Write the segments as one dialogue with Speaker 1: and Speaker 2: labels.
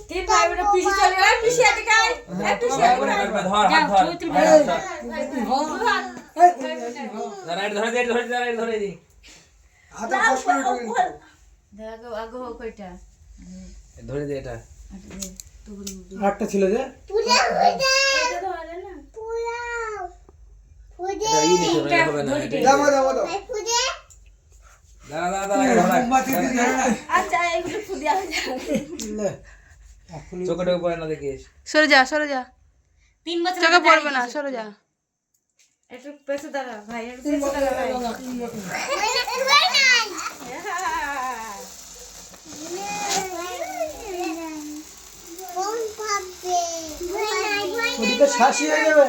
Speaker 1: তিন ভাই বোন পিসি চলে গেল পিসি এদিকে আয় পিসি
Speaker 2: ধর হাত ধর ধরে দি
Speaker 3: হাতে কষ্ট করে
Speaker 1: দেখো আগো কয়টা
Speaker 2: ধরে দে এটা
Speaker 3: আটটা ছিল যে
Speaker 1: এটা ধরে না
Speaker 2: এটা ই নিতে হবে না
Speaker 3: দাও দাও দাও
Speaker 2: দাঁড়া
Speaker 3: মোমবাতি দিয়ে ধরে না
Speaker 1: আচ্ছা এগুলো ফুদিয়া
Speaker 3: লে এখনই
Speaker 2: চোখে পড়ে না দেখিস
Speaker 4: সরে যা
Speaker 1: 3 বছর
Speaker 4: চোখে পড়বে না সরে যা
Speaker 1: একটু পেছনে দাঁড়া ভাই একটু পেছনে দাঁড়া ভাই
Speaker 3: ওদিকে শাসি হয়ে যাবে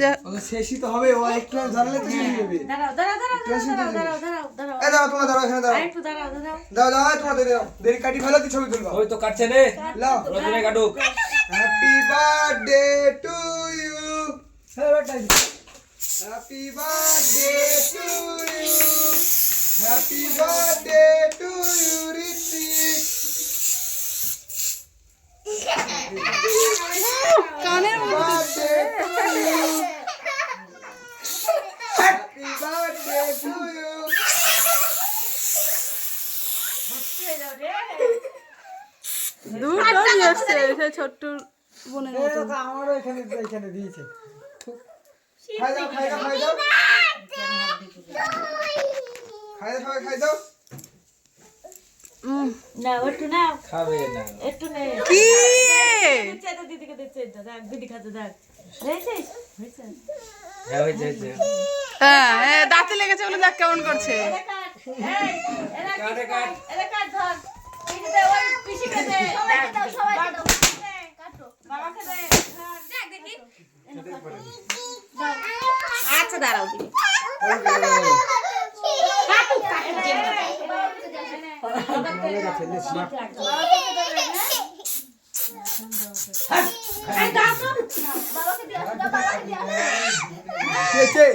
Speaker 4: দেখ,
Speaker 3: ও শেষই তো হবে ও একটু জানলে তো শেষ হবে
Speaker 1: দাঁড়াও দাঁড়াও
Speaker 3: এই দাও তোমার দাও এখানে দাও
Speaker 1: আরেকটু দাঁড়াও
Speaker 3: দাও দাও তোমার দাও দেরি কাটি ফেলো তুই ছবি তুলবা
Speaker 2: ওই তো কাটছে রে
Speaker 3: লাও
Speaker 2: রোজনে কাটুক
Speaker 3: happy birthday to you happy birthday to you happy birthday to you Ritwik
Speaker 4: কানের
Speaker 3: birthday to you happy birthday to you
Speaker 4: দুটো নিয়ে এসছে সে ছোট্ট বোনের মতো
Speaker 3: আমারও এখানে দিয়েছে খাই দাও খাই দাও খাই দাও সবাই খাই দাও
Speaker 1: না একটু না
Speaker 2: খাবে না
Speaker 1: একটু নে
Speaker 4: কি
Speaker 1: দিচ্ছে তো দিদিকে দিচ্ছে দেখ দিদি খাতে দেখ হয়েছিস হয়েছে
Speaker 2: হ্যাঁ হয়েছে হয়েছে
Speaker 4: হ্যাঁ দাঁতে লেগেছে বলে দেখ কেমন করছে
Speaker 1: এরা কাট এই এরা
Speaker 2: কাটে কাট
Speaker 1: এরা কাট ধর পিসি দে ওই পিসিকে দে সবাইকে দাও কাটো বাবাকে দে দেখ দেখি আচ্ছা দাঁড়াও দিদি কাটু
Speaker 3: খেয়েছে